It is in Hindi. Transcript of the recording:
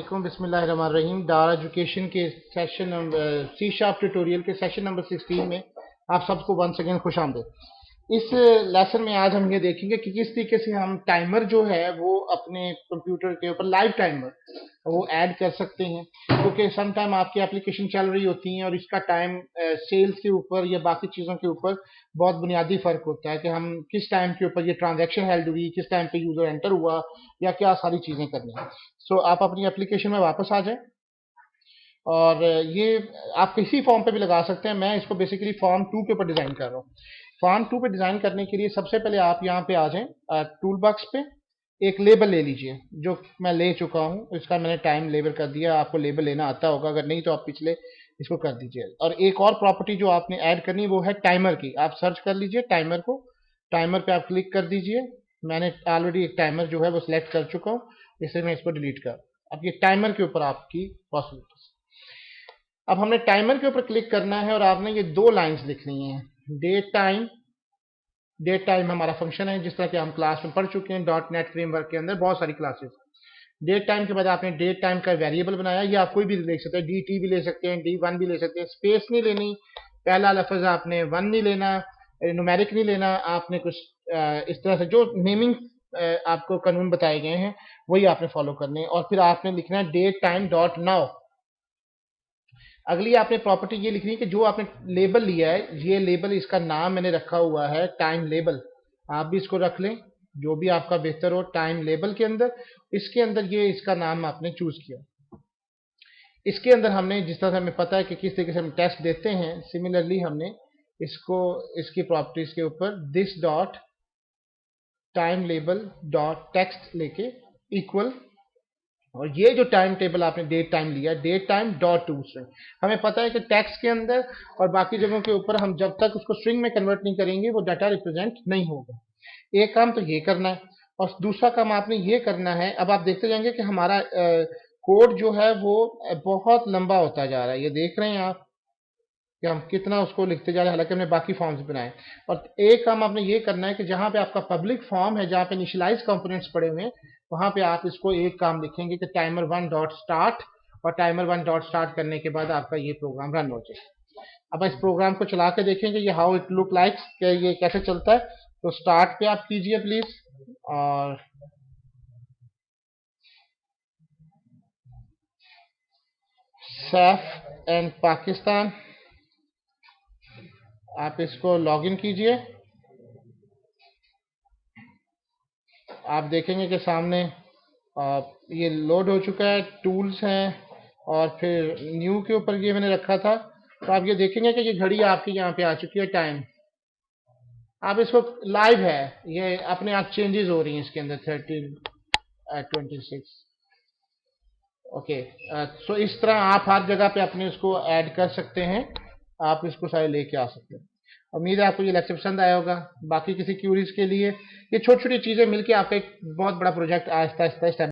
अस्सलामुअलैकुम बिस्मिल्लाहिर्रहमानिर्रहीम। डार एजुकेशन के session number C sharp tutorial के सेशन नंबर 16 में आप सबको वंस अगेन खुश आमदीद। इस लेसन में आज हम ये देखेंगे कि किस तरीके से हम टाइमर जो है वो अपने कंप्यूटर के ऊपर लाइव टाइमर वो ऐड कर सकते हैं, क्योंकि सम टाइम आपकी एप्लीकेशन चल रही होती हैं और इसका टाइम सेल्स के ऊपर या बाकी चीज़ों के ऊपर बहुत बुनियादी फ़र्क होता है कि हम किस टाइम के ऊपर ये ट्रांजैक्शन हेल्ड हुई, किस टाइम पे यूज़र एंटर हुआ या क्या सारी चीज़ें करनी है। सो आप अपनी एप्लीकेशन में वापस आ जाएं और ये आप किसी फॉर्म पे भी लगा सकते हैं। मैं इसको बेसिकली फॉर्म 2 के ऊपर डिज़ाइन कर रहा हूँ। फॉर्म 2 पे डिज़ाइन करने के लिए सबसे पहले आप यहाँ पे आ जाएं, टूल बॉक्स पे एक लेबल ले लीजिए, जो मैं ले चुका हूँ। इसका मैंने टाइम लेबल कर दिया। आपको लेबल लेना आता होगा, अगर नहीं तो आप पिछले इसको कर दीजिए। और एक और प्रॉपर्टी जो आपने ऐड करनी है वो है टाइमर की। आप सर्च कर लीजिए टाइमर को, टाइमर पे आप क्लिक कर दीजिए। मैंने ऑलरेडी एक टाइमर जो है वो सिलेक्ट कर चुका हूँ, इसलिए मैं इसको डिलीट कर। अब ये टाइमर के ऊपर आपकी पॉसिबिलिटीज। अब हमने टाइमर के ऊपर क्लिक करना है और आपने ये दो लाइंस लिखनी है। डेट टाइम हमारा फंक्शन है, जिस तरह के हम क्लास में पढ़ चुके हैं डॉट नेट फ्रेमवर्क के अंदर बहुत सारी क्लासेस। डेट टाइम के बाद आपने डेट टाइम का वेरिएबल बनाया, ये आप कोई भी लिख सकते हैं, डी टी भी ले सकते हैं, D1 भी ले सकते हैं। स्पेस नहीं लेनी, पहला लफ्ज आपने 1 नहीं लेना, न्यूमेरिक नहीं लेना। आपने कुछ इस तरह से जो नेमिंग आपको कानून बताए गए हैं वही आपने फॉलो करने हैं। और फिर आपने लिखना है डेट टाइम डॉट नाउ। अगली आपने प्रॉपर्टी ये लिखनी है कि जो आपने लेबल लिया है, ये लेबल इसका नाम मैंने रखा हुआ है टाइम लेबल। आप भी इसको रख लें, जो भी आपका बेहतर हो। टाइम लेबल के अंदर इसके अंदर ये इसका नाम आपने चूज किया। इसके अंदर हमने जिस तरह से हमें पता है कि किस तरीके से हम टेस्ट देते हैं, सिमिलरली हमने इसको इसकी प्रॉपर्टीज के ऊपर this dot time label dot text लेके इक्वल, और ये जो टाइम टेबल आपने डेट टाइम लिया, date time dot to string. हमें पता है कि टेक्स्ट के अंदर और बाकी जगहों के ऊपर हम जब तक उसको स्ट्रिंग में कन्वर्ट नहीं करेंगे वो डाटा रिप्रेजेंट नहीं होगा। एक काम तो ये करना है, और दूसरा काम आपने ये करना है। अब आप देखते जाएंगे कि हमारा कोड जो है वो बहुत लंबा होता जा रहा है। ये देख रहे हैं आप कि हम कितना उसको लिखते जा रहे हैं, हालांकि हमने बाकी फॉर्म्स बनाए। और एक काम आपने ये करना है कि जहां पे आपका पब्लिक फॉर्म है, जहां पे इनिशियलाइज कंपोनेंट्स पड़े हुए हैं, वहां पे आप इसको एक काम लिखेंगे कि टाइमर 1 डॉट स्टार्ट, और टाइमर 1 डॉट स्टार्ट करने के बाद आपका ये प्रोग्राम रन हो जाए। अब इस प्रोग्राम को चला के देखेंगे ये हाउ इट लुक लाइक, ये कैसे चलता है। तो स्टार्ट पे आप कीजिए प्लीज, और सैफ एंड पाकिस्तान आप इसको लॉग इन कीजिए। आप देखेंगे कि सामने ये लोड हो चुका है, टूल्स हैं, और फिर न्यू के ऊपर ये मैंने रखा था। तो आप ये देखेंगे कि ये घड़ी आपकी यहाँ पे आ चुकी है टाइम। आप इसको लाइव है, ये अपने आप चेंजेस हो रही हैं इसके अंदर 13 26। ओके, सो इस तरह आप हर जगह पे अपने इसको ऐड कर सकते हैं, आप इसको सारे लेके आ सकते हैं। उम्मीद है आपको ये लेक्चर पसंद आया होगा। बाकी किसी क्यूरीज के लिए ये छोटी छोटी चीज़ें मिलके आपका एक बहुत बड़ा प्रोजेक्ट आहिस्ता आहिस्ता